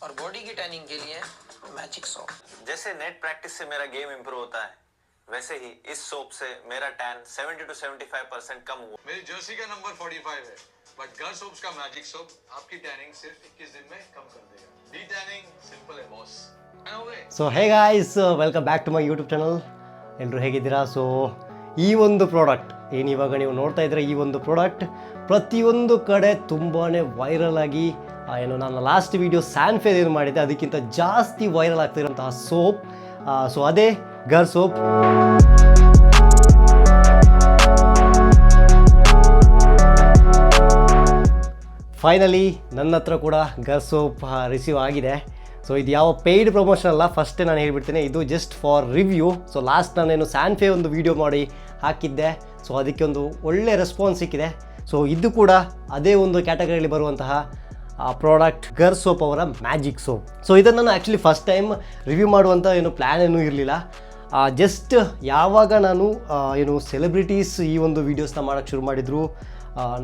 और बॉडी की टैनिंग के लिए मैजिक सोप। जैसे नेट प्रैक्टिस से मेरा गेम इंप्रूव होता है, वैसे ही इस सोप से मेरा टैन 70 to 75% कम हुआ। मेरी जर्सी का नंबर 45 है, बट घर सोप्स का मैजिक सोप आपकी टैनिंग सिर्फ 21 दिन में कम कर देगा। डी टैनिंग सिंपल है boss. So hey guys, welcome back to my YouTube channel. ಎಲ್ಲರೂ ಹೇಗಿದ್ದೀರಾ? ಸೊ ಈ ಒಂದು ಪ್ರಾಡಕ್ಟ್ ಏನು ಇವಾಗ ನೀವು ನೋಡ್ತಾ ಇದ್ದೀರಾ, ಈ ಒಂದು ಪ್ರಾಡಕ್ಟ್ ಪ್ರತಿಯೊಂದು ಕಡೆ ತುಂಬಾ ವೈರಲ್ ಆಗಿ ಏನು ನಾನು ಲಾಸ್ಟ್ ವೀಡಿಯೋ ಸ್ಯಾನ್ಫೆ ಏನು ಮಾಡಿದ್ದೆ ಅದಕ್ಕಿಂತ ಜಾಸ್ತಿ ವೈರಲ್ ಆಗ್ತಿರೋಂತಹ ಸೋಪ್. ಸೊ ಅದೇ ಗರ್ ಸೋಪ್. ಫೈನಲಿ ನನ್ನ ಹತ್ರ ಕೂಡ ಗರ್ ಸೋಪ್ ರಿಸೀವ್ ಆಗಿದೆ. ಸೊ ಇದು ಯಾವ ಪೇಯ್ಡ್ ಪ್ರಮೋಷನ್ ಅಲ್ಲ, ಫಸ್ಟೇ ನಾನು ಹೇಳ್ಬಿಡ್ತೇನೆ, ಇದು just for review. So last ನಾನೇನು ಸ್ಯಾನ್ಫೆ ಒಂದು ವೀಡಿಯೋ ಮಾಡಿ ಹಾಕಿದ್ದೆ, ಸೊ ಅದಕ್ಕೆ ಒಂದು ಒಳ್ಳೆ ರೆಸ್ಪಾನ್ಸ್ ಸಿಕ್ಕಿದೆ. ಸೊ ಇದು ಕೂಡ ಅದೇ ಒಂದು ಕ್ಯಾಟಗರಿಯಲ್ಲಿ ಬರುವಂತಹ ಪ್ರಾಡಕ್ಟ್, ಗರ್ ಸೋಪ್ ಅವರ ಮ್ಯಾಜಿಕ್ ಸೋಪ್. ಸೊ ಇದನ್ನು ನಾನು ಆ್ಯಕ್ಚುಲಿ ಫಸ್ಟ್ ಟೈಮ್ ರಿವ್ಯೂ ಮಾಡುವಂಥ ಏನು ಪ್ಲ್ಯಾನ್ ಏನೂ ಇರಲಿಲ್ಲ. ಜಸ್ಟ್ ಯಾವಾಗ ನಾನು ಏನು ಸೆಲೆಬ್ರಿಟೀಸ್ ಈ ಒಂದು ವೀಡಿಯೋಸ್ನ ಮಾಡೋಕ್ಕೆ ಶುರು ಮಾಡಿದರು,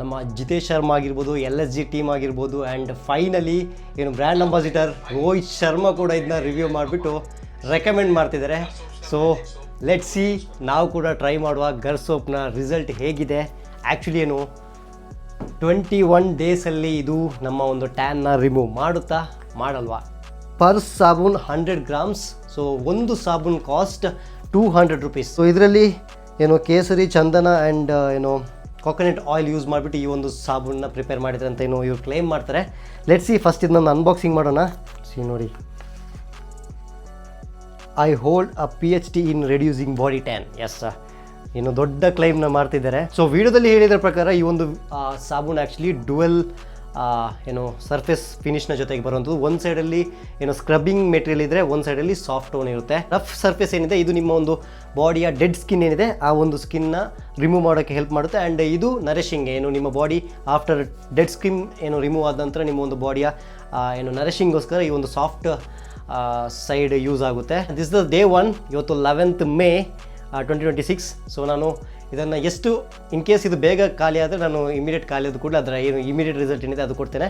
ನಮ್ಮ ಜಿತೇಶ್ ಶರ್ಮಾ ಆಗಿರ್ಬೋದು, LSG ಟೀಮ್ ಆಗಿರ್ಬೋದು, ಆ್ಯಂಡ್ ಫೈನಲಿ ಏನು ಬ್ರ್ಯಾಂಡ್ ಅಂಬಾಸಿಡರ್ ರೋಹಿತ್ ಶರ್ಮಾ ಕೂಡ ಇದನ್ನ ರಿವ್ಯೂ ಮಾಡಿಬಿಟ್ಟು ರೆಕಮೆಂಡ್ ಮಾಡ್ತಿದ್ದಾರೆ. ಸೊ ಲೆಟ್ಸ್ ಸಿ, ನಾವು ಕೂಡ ಟ್ರೈ ಮಾಡುವ ಗರ್ ಸೋಪ್ನ ರಿಸಲ್ಟ್ ಹೇಗಿದೆ. ಆ್ಯಕ್ಚುಲಿ ಏನು 21 ಡೇಸಲ್ಲಿ ಇದು ನಮ್ಮ ಒಂದು ಟ್ಯಾನ್ನ ರಿಮೂವ್ ಮಾಡುತ್ತಾ ಮಾಡಲ್ವಾ? Per ಸಾಬೂನ್ 100 grams. ಸೊ ಒಂದು ಸಾಬೂನ್ ಕಾಸ್ಟ್ 200 ರುಪೀಸ್. ಸೊ ಇದರಲ್ಲಿ ಏನು ಕೇಸರಿ, ಚಂದನ ಆ್ಯಂಡ್ ಏನು ಕೊಕೊನಟ್ ಆಯಿಲ್ ಯೂಸ್ ಮಾಡಿಬಿಟ್ಟು ಈ ಒಂದು ಸಾಬೂನನ್ನ ಪ್ರಿಪೇರ್ ಮಾಡಿದ್ದಾರೆ ಅಂತ ಏನು ಇವ್ರು ಕ್ಲೇಮ್ ಮಾಡ್ತಾರೆ. ಲೆಟ್ಸ್ ಸಿ, ಫಸ್ಟ್ ಇದನ್ನ ಅನ್ಬಾಕ್ಸಿಂಗ್ ಮಾಡೋಣ. ಸಿ ನೋಡಿ, I hold a PhD in reducing body tan. Yes, ಇನ್ನು ದೊಡ್ಡ ಕ್ಲೈಮ್ನ ಮಾಡ್ತಿದ್ದಾರೆ. ಸೊ ವಿಡಿಯೋದಲ್ಲಿ ಹೇಳಿದ್ರ ಪ್ರಕಾರ ಈ ಒಂದು ಸಾಬೂನು ಆ್ಯಕ್ಚುಲಿ ಡುವೆಲ್ ಏನು ಸರ್ಫೇಸ್ ಫಿನಿಷ್ನ ಜೊತೆಗೆ ಬರುವಂಥದ್ದು. ಒಂದು ಸೈಡಲ್ಲಿ ಏನು ಸ್ಕ್ರಬ್ಬಿಂಗ್ ಮೆಟೀರಿಯಲ್ ಇದ್ದರೆ, ಒಂದು ಸೈಡಲ್ಲಿ ಸಾಫ್ಟ್ ಟೋನ್ ಇರುತ್ತೆ. ರಫ್ ಸರ್ಫೇಸ್ ಏನಿದೆ ಇದು ನಿಮ್ಮ ಒಂದು ಬಾಡಿಯ ಡೆಡ್ ಸ್ಕಿನ್ ಏನಿದೆ ಆ ಒಂದು ಸ್ಕಿನ್ನ ರಿಮೂವ್ ಮಾಡೋಕ್ಕೆ ಹೆಲ್ಪ್ ಮಾಡುತ್ತೆ. ಆ್ಯಂಡ್ ಇದು ನರಿಶಿಂಗ್, ಏನು ನಿಮ್ಮ ಬಾಡಿ ಆಫ್ಟರ್ ಡೆಡ್ ಸ್ಕಿನ್ ಏನು ರಿಮೂವ್ ಆದ ನಂತರ ನಿಮ್ಮ ಒಂದು ಬಾಡಿಯ ಏನು ನರಿಶಿಂಗ್ಗೋಸ್ಕರ ಈ ಒಂದು ಸಾಫ್ಟ್ ಸೈಡ್ ಯೂಸ್ ಆಗುತ್ತೆ. This the day 1. ಇವತ್ತು 11th May 2026. ಸೊ ನಾನು ಇದನ್ನು ಎಷ್ಟು ಇನ್ ಕೇಸ್ ಇದು ಬೇಗ ಖಾಲಿ ಆದರೆ ನಾನು ಇಮಿಡಿಯೇಟ್ ಖಾಲಿ ಆದ ಕೂಡ ಅದರ ಏನು ಇಮಿಡಿಯೇಟ್ ರಿಸಲ್ಟ್ ಏನಿದೆ ಅದು ಕೊಡ್ತೇನೆ.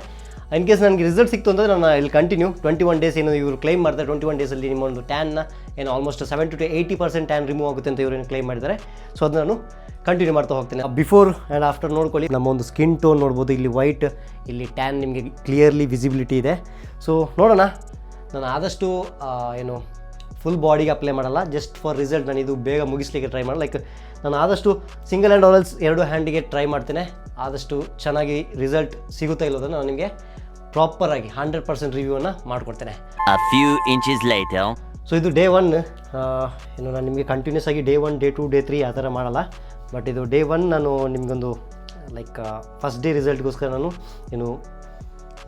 ಇನ್ ಕೇಸ್ ನನಗೆ ರಿಸಲ್ಟ್ ಸಿಕ್ತು ಅಂದರೆ ನಾನು ಇಲ್ಲಿ ಕಂಟಿನ್ಯೂ 21 ಡೇಸ್ ಏನು ಇವರು ಕ್ಲೈಮ್ ಮಾಡ್ತಾರೆ, 21 ಡೇಸಲ್ಲಿ ನಿಮ್ಮ ಒಂದು ಟ್ಯಾನ್ನ ಏನು ಆಲ್ಮೋಸ್ಟ್ 70 to 80% ಟ್ಯಾನ್ ರಿಮೂವ್ ಆಗುತ್ತೆ ಅಂತ ಇವರು ಏನು ಕ್ಲೈಮ್ ಮಾಡಿದ್ದಾರೆ. ಸೊ ಅದನ್ನು ನಾನು ಕಂಟಿನ್ಯೂ ಮಾಡ್ತಾ ಹೋಗ್ತೇನೆ. ಬಿಫೋರ್ ಆ್ಯಂಡ್ ಆಫ್ಟರ್ ನೋಡ್ಕೊಳ್ಳಿ. ನಮ್ಮ ಒಂದು ಸ್ಕಿನ್ ಟೋನ್ ನೋಡ್ಬೋದು, ಇಲ್ಲಿ ವೈಟ್, ಇಲ್ಲಿ ಟ್ಯಾನ್ ನಿಮಗೆ ಕ್ಲಿಯರ್ಲಿ ವಿಸಿಬಿಲಿಟಿ ಇದೆ. ಸೊ ನೋಡೋಣ, ನಾನು ಆದಷ್ಟು ಏನು ಫುಲ್ ಬಾಡಿಗೆ ಅಪ್ಲೈ ಮಾಡಲ್ಲ, ಜಸ್ಟ್ ಫಾರ್ ರಿಸಲ್ಟ್ ನಾನು ಇದು ಬೇಗ ಮುಗಿಸ್ಲಿಕ್ಕೆ ಟ್ರೈ ಮಾಡಲ್ಲ. ಲೈಕ್ ನಾನು ಆದಷ್ಟು ಸಿಂಗಲ್ ಹ್ಯಾಂಡ್ ಆಲ್ಸ್ 2 ಹ್ಯಾಂಡಿಗೆ ಟ್ರೈ ಮಾಡ್ತೇನೆ. ಆದಷ್ಟು ಚೆನ್ನಾಗಿ ರಿಸಲ್ಟ್ ಸಿಗುತ್ತಾ ಇಲ್ಲೋದನ್ನು ನಾನು ನಿಮಗೆ ಪ್ರಾಪರಾಗಿ 100% ರಿವ್ಯೂವನ್ನು ಮಾಡಿಕೊಡ್ತೇನೆ. ಸೊ ಇದು ಡೇ 1. ಏನು ನಾನು ನಿಮಗೆ ಕಂಟಿನ್ಯೂಸ್ ಆಗಿ ಡೇ 1, ಡೇ 2, ಡೇ 3 ಆ ಥರ ಮಾಡಲ್ಲ. ಬಟ್ ಇದು ಡೇ 1 ನಾನು ನಿಮಗೊಂದು ಲೈಕ್ ಫಸ್ಟ್ ಡೇ ರಿಸಲ್ಟ್ಗೋಸ್ಕರ ನಾನು ಏನು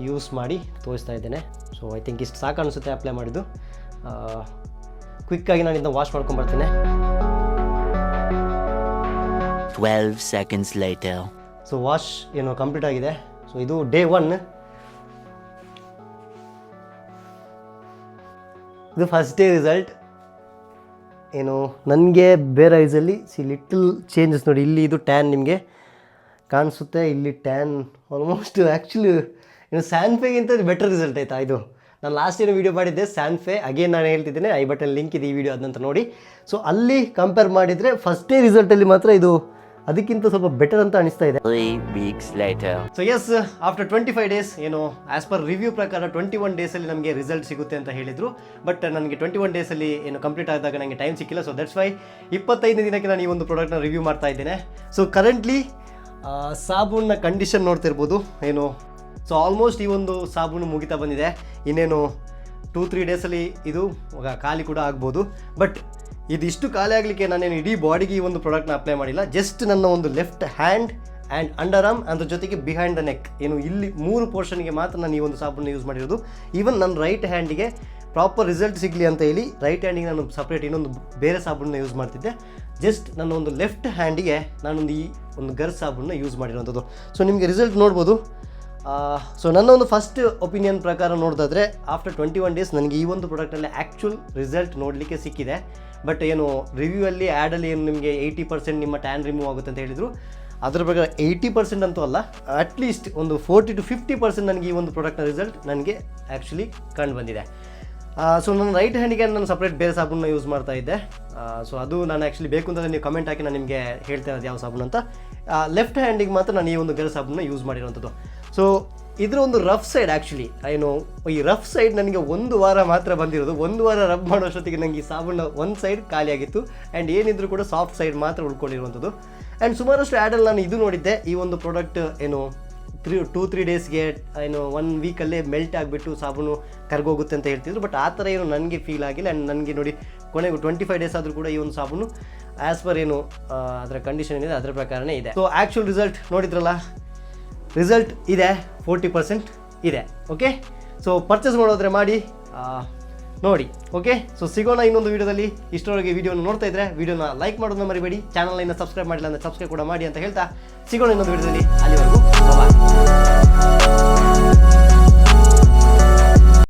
ಯೂಸ್ ಮಾಡಿ ತೋರಿಸ್ತಾ ಇದ್ದೇನೆ. ಸೊ ಐ ಥಿಂಕ್ ಇಷ್ಟು ಸಾಕು ಅನಿಸುತ್ತೆ ಅಪ್ಲೈ ಮಾಡಿದ್ದು. ಕ್ವಿಕ್ಕಾಗಿ ನಾನು ಇದನ್ನ ವಾಶ್ ಮಾಡ್ಕೊಂಡ್ಬರ್ತೀನಿ. 12 seconds later. ಸೊ ವಾಶ್ ಏನು ಕಂಪ್ಲೀಟ್ ಆಗಿದೆ. ಸೊ ಇದು ಡೇ 1. ಇದು ಫಸ್ಟ್ ಡೇ ರಿಸಲ್ಟ್. ಏನು ನನಗೆ ಬೇರೆ ಐಸಲ್ಲಿ ಲಿಟಲ್ ಚೇಂಜಸ್ ನೋಡಿ. ಇಲ್ಲಿ ಇದು ಟ್ಯಾನ್ ನಿಮಗೆ ಕಾಣಿಸುತ್ತೆ, ಇಲ್ಲಿ ಟ್ಯಾನ್ ಆಲ್ಮೋಸ್ಟ್ ಆ್ಯಕ್ಚುಲಿ ಏನು ಸ್ಯಾನ್ಫೆಗಿಂತ ಬೆಟರ್ ರಿಸಲ್ಟ್ ಆಯಿತಾ. ಇದು ನಾನು ಲಾಸ್ಟ್ ಏನೋ ವೀಡಿಯೋ ಮಾಡಿದ್ದೆ ಸ್ಯಾನ್ಫೆ, ಅಗೇನ್ ನಾನು ಹೇಳ್ತಿದ್ದೇನೆ, ಐ ಬಟನ್ ಲಿಂಕ್ ಇದೆ ಈ ವಿಡಿಯೋ ಅದಂತ ನೋಡಿ. ಸೊ ಅಲ್ಲಿ ಕಂಪೇರ್ ಮಾಡಿದರೆ ಫಸ್ಟ್ ಡೇ ರಿಸಲ್ಟಲ್ಲಿ ಮಾತ್ರ ಇದು ಅದಕ್ಕಿಂತ ಸ್ವಲ್ಪ ಬೆಟರ್ ಅಂತ ಅನಿಸ್ತಾ ಇದೆ. 3 weeks later. So yes, after 25 days ಏನು ಆ್ಯಸ್ ಪರ್ ರಿವ್ಯೂ ಪ್ರಕಾರ 21 ಡೇಸಲ್ಲಿ ನಮಗೆ ರಿಸಲ್ಟ್ ಸಿಗುತ್ತೆ ಅಂತ ಹೇಳಿದರು. ಬಟ್ ನನಗೆ 21 ಡೇಸಲ್ಲಿ ಏನು ಕಂಪ್ಲೀಟ್ ಆದಾಗ ನನಗೆ ಟೈಮ್ ಸಿಕ್ಕಿಲ್ಲ. ಸೊ ದಟ್ಸ್ ವೈ 25ನೇ ದಿನಕ್ಕೆ ನಾನು ಈ ಒಂದು ಪ್ರಾಡಕ್ಟ್ನ ರಿವ್ಯೂ ಮಾಡ್ತಾ ಇದ್ದೇನೆ. ಸೊ ಕರೆಂಟ್ಲಿ ಸಾಬೂನ್ನ ಕಂಡೀಷನ್ ನೋಡ್ತಿರ್ಬೋದು ಏನು. ಸೊ ಆಲ್ಮೋಸ್ಟ್ ಈ ಒಂದು ಸಾಬೂನು ಮುಗಿತಾ ಬಂದಿದೆ. ಇನ್ನೇನು 2-3 ಡೇಸಲ್ಲಿ ಇದು ಖಾಲಿ ಕೂಡ ಆಗ್ಬೋದು. ಬಟ್ ಇದಿಷ್ಟು ಖಾಲಿ ಆಗಲಿಕ್ಕೆ ನಾನೇನು ಇಡೀ ಬಾಡಿಗೆ ಈ ಒಂದು ಪ್ರಾಡಕ್ಟ್ನ ಅಪ್ಲೈ ಮಾಡಿಲ್ಲ. ಜಸ್ಟ್ ನನ್ನ ಒಂದು left hand and under arm, ಅದ್ರ ಜೊತೆಗೆ ಬಿಹೈಂಡ್ ದ ನೆಕ್, ಏನು ಇಲ್ಲಿ 3 ಪೋರ್ಷನ್ಗೆ ಮಾತ್ರ ನಾನು ಈ ಒಂದು ಸಾಬೂನ ಯೂಸ್ ಮಾಡಿರೋದು. ಈವನ್ ನನ್ನ ರೈಟ್ ಹ್ಯಾಂಡಿಗೆ ಪ್ರಾಪರ್ ರಿಸಲ್ಟ್ ಸಿಗಲಿ ಅಂತ ಹೇಳಿ ರೈಟ್ ಹ್ಯಾಂಡಿಗೆ ನಾನು ಸಪ್ರೇಟ್ ಇನ್ನೊಂದು ಬೇರೆ ಸಾಬೂನನ್ನ ಯೂಸ್ ಮಾಡ್ತಿದ್ದೆ. ಜಸ್ಟ್ ನನ್ನ ಒಂದು ಲೆಫ್ಟ್ ಹ್ಯಾಂಡಿಗೆ ನಾನೊಂದು ಈ ಒಂದು ಗರ್ ಸಾಬೂನನ್ನ ಯೂಸ್ ಮಾಡಿರೋಂಥದ್ದು. ಸೊ ನಿಮಗೆ ರಿಸಲ್ಟ್ ನೋಡ್ಬೋದು. ಸೊ ನನ್ನ ಒಂದು ಫಸ್ಟ್ ಒಪಿನಿಯನ್ ಪ್ರಕಾರ ನೋಡಿದ್ರೆ ಆಫ್ಟರ್ 21 ಡೇಸ್ ನನಗೆ ಈ ಒಂದು ಪ್ರಾಡಕ್ಟಲ್ಲಿ ಆ್ಯಕ್ಚುಲ್ ರಿಸಲ್ಟ್ ನೋಡಲಿಕ್ಕೆ ಸಿಕ್ಕಿದೆ. ಬಟ್ ಏನು ರಿವ್ಯೂ ಅಲ್ಲಿ ಆ್ಯಡಲ್ಲಿ ಏನು ನಿಮಗೆ 80% ನಿಮ್ಮ ಟ್ಯಾನ್ ರಿಮೂವ್ ಆಗುತ್ತೆ ಅಂತ ಹೇಳಿದರು. ಅದರ ಪ್ರಕಾರ 80% ಅಂತೂ ಅಲ್ಲ, ಅಟ್ಲೀಸ್ಟ್ ಒಂದು 40 to 50% ನನಗೆ ಈ ಒಂದು ಪ್ರಾಡಕ್ಟ್ನ ರಿಸಲ್ಟ್ ನನಗೆ ಆ್ಯಕ್ಚುಲಿ ಕಂಡು ಬಂದಿದೆ. ಸೊ ನನ್ನ ರೈಟ್ ಹ್ಯಾಂಡಿಗೆ ನಾನು ಸಪ್ರೇಟ್ ಬೇರೆ ಸಾಬೂನನ್ನ ಯೂಸ್ ಮಾಡ್ತಾ ಇದ್ದೆ. ಸೊ ಅದು ನಾನು ಆ್ಯಕ್ಚುಲಿ ಬೇಕು ಅಂತಂದರೆ ನೀವು ಕಮೆಂಟ್ ಹಾಕಿ ನಾನು ನಿಮಗೆ ಹೇಳ್ತಾ ಇರೋದು ಯಾವ ಸಾಬೂನು ಅಂತ. ಲೆಫ್ಟ್ ಹ್ಯಾಂಡಿಗೆ ಮಾತ್ರ ನಾನು ಈ ಒಂದು ಗರ್ ಸಾಬೂನನ್ನ ಯೂಸ್ ಮಾಡಿರೋವಂಥದ್ದು. ಸೊ ಇದರ ಒಂದು ರಫ್ ಸೈಡ್ ಆ್ಯಕ್ಚುಲಿ ಏನು ಈ ರಫ್ ಸೈಡ್ ನನಗೆ 1 ವಾರ ಮಾತ್ರ ಬಂದಿರೋದು. 1 ವಾರ ರಬ್ ಮಾಡೋಷ್ಟೊತ್ತಿಗೆ ನನಗೆ ಈ ಸಾಬೂನ ಒಂದು ಸೈಡ್ ಖಾಲಿಯಾಗಿತ್ತು ಆ್ಯಂಡ್ ಏನಿದ್ರು ಕೂಡ ಸಾಫ್ಟ್ ಸೈಡ್ ಮಾತ್ರ ಉಳ್ಕೊಂಡಿರುವಂಥದ್ದು. ಆ್ಯಂಡ್ ಸುಮಾರಷ್ಟು ಆ್ಯಡಲ್ಲಿ ನಾನು ಇದು ನೋಡಿದ್ದೆ, ಈ ಒಂದು ಪ್ರಾಡಕ್ಟ್ ಏನು 2-3 ಡೇಸ್ಗೆ ಏನು 1 ವೀಕಲ್ಲೇ ಮೆಲ್ಟ್ ಆಗಿಬಿಟ್ಟು ಸಾಬೂನು ಕರ್ಗೋಗುತ್ತೆ ಅಂತ ಹೇಳ್ತಿದ್ರು. ಬಟ್ ಆ ಥರ ಏನು ನನಗೆ ಫೀಲ್ ಆಗಿಲ್ಲ. ಆ್ಯಂಡ್ ನನಗೆ ನೋಡಿ ಕೊನೆಗೂ 25 ಡೇಸ್ ಆದರೂ ಕೂಡ ಈ ಒಂದು ಸಾಬೂನು ಆ್ಯಸ್ ಪರ್ ಏನು ಅದರ ಕಂಡೀಷನ್ ಏನಿದೆ ಅದರ ಪ್ರಕಾರನೇ ಇದೆ. ಸೊ ಆ್ಯಕ್ಚುಲ್ ರಿಸಲ್ಟ್ ನೋಡಿದ್ರಲ್ಲ, ರಿಸಲ್ಟ್ ಇದೆ 40% ಇದೆ. ಓಕೆ, ಸೊ ಪರ್ಚೇಸ್ ಮಾಡೋದ್ರೆ ಮಾಡಿ ನೋಡಿ. ಓಕೆ, ಸೊ ಸಿಗೋಣ ಇನ್ನೊಂದು ವೀಡಿಯೋದಲ್ಲಿ. ಇಷ್ಟರವರೆಗೆ ವೀಡಿಯೋನ ನೋಡ್ತಾ ಇದ್ದರೆ ವೀಡಿಯೋನ ಲೈಕ್ ಮಾಡೋದನ್ನ ಮರಿಬೇಡಿ. ಚಾನಲ್ನ ಸಬ್ಸ್ಕ್ರೈಬ್ ಮಾಡಿಲ್ಲ ಅಂದರೆ ಸಬ್ಸ್ಕ್ರೈಬ್ ಕೂಡ ಮಾಡಿ ಅಂತ ಹೇಳ್ತಾ ಸಿಗೋಣ ಇನ್ನೊಂದು ವೀಡಿಯೋದಲ್ಲಿ. ಅಲ್ಲಿವರೆಗೂ ಬಾಯ್.